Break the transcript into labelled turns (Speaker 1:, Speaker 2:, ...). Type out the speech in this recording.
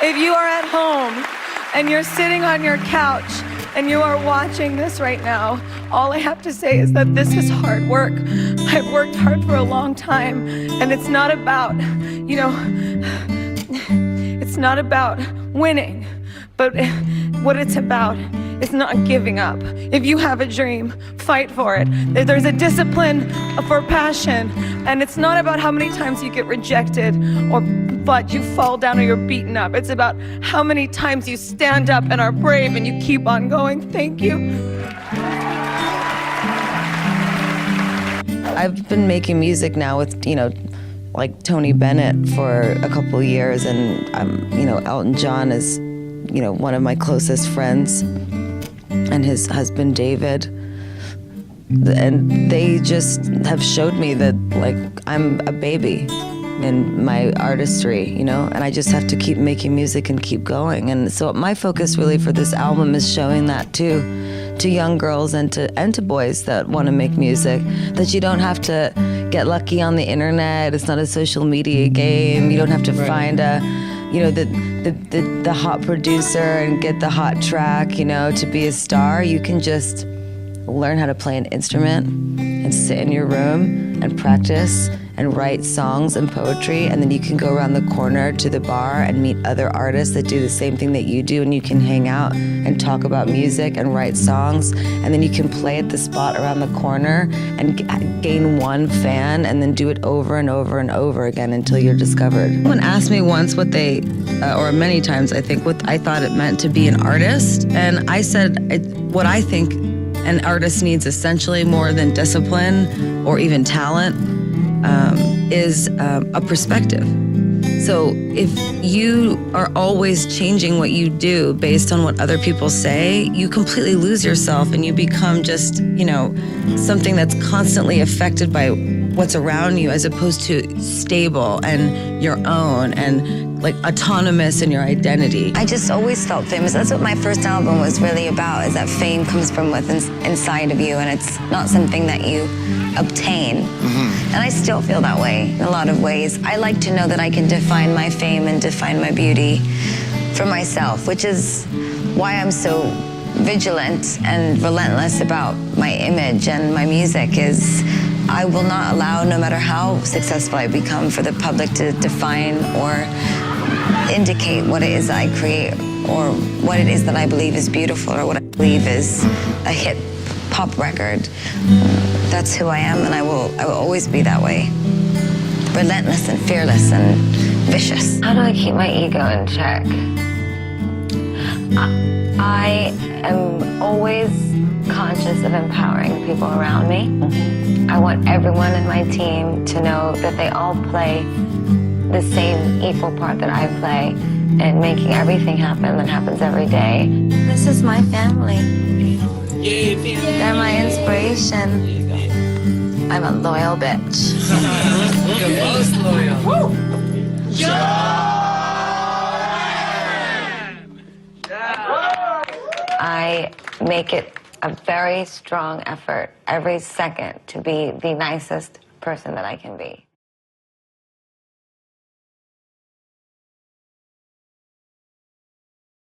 Speaker 1: If you are at home and you're sitting on your couch and you are watching this right now, all I have to say is that this is hard work. I've worked hard for a long time, and it's not about, it's not about winning, but what it's about is not giving up. If you have a dream, fight for it. There's a discipline for passion, and it's not about how many times you get rejected or but you fall down or you're beaten up. It's about how many times you stand up and are brave and you keep on going. Thank you.
Speaker 2: I've been making music now with, like Tony Bennett for a couple of years, and Elton John is, one of my closest friends, and his husband David. And they just have showed me that, like, I'm a baby in my artistry, and I just have to keep making music and keep going. And so my focus really for this album is showing that to young girls and to boys that want to make music, that you don't have to get lucky on the internet. It's not a social media game. You don't have to find the hot producer and get the hot track, to be a star. You can just learn how to play an instrument and sit in your room and practice and write songs and poetry, and then you can go around the corner to the bar and meet other artists that do the same thing that you do, and you can hang out and talk about music and write songs, and then you can play at the spot around the corner and gain one fan, and then do it over and over and over again until you're discovered. Someone asked me once what they, or many times I think, what I thought it meant to be an artist, and I said what I think an artist needs essentially more than discipline or even talent is a perspective. So if you are always changing what you do based on what other people say, you completely lose yourself and you become just, something that's constantly affected by what's around you, as opposed to stable and your own and like autonomous in your identity.
Speaker 3: I just always felt famous. That's what my first album was really about, is that fame comes from within inside of you, and it's not something that you obtain. And I still feel that way in a lot of ways. I like to know that I can define my fame and define my beauty for myself, which is why I'm so vigilant and relentless about my image and my music. Is I will not allow, no matter how successful I become, for the public to define or indicate what it is that I create, or what it is that I believe is beautiful, or what I believe is a hit pop record. That's who I am, and I will always be that way. Relentless and fearless and vicious. How do I keep my ego in check? I am always conscious of empowering people around me. I want everyone in my team to know that they all play the same equal part that I play in making everything happen that happens every day. This is my family. They're my inspiration. I'm a loyal bitch.
Speaker 4: You're most loyal.
Speaker 3: Woo! I make it a very strong effort every second to be the nicest person that I can be.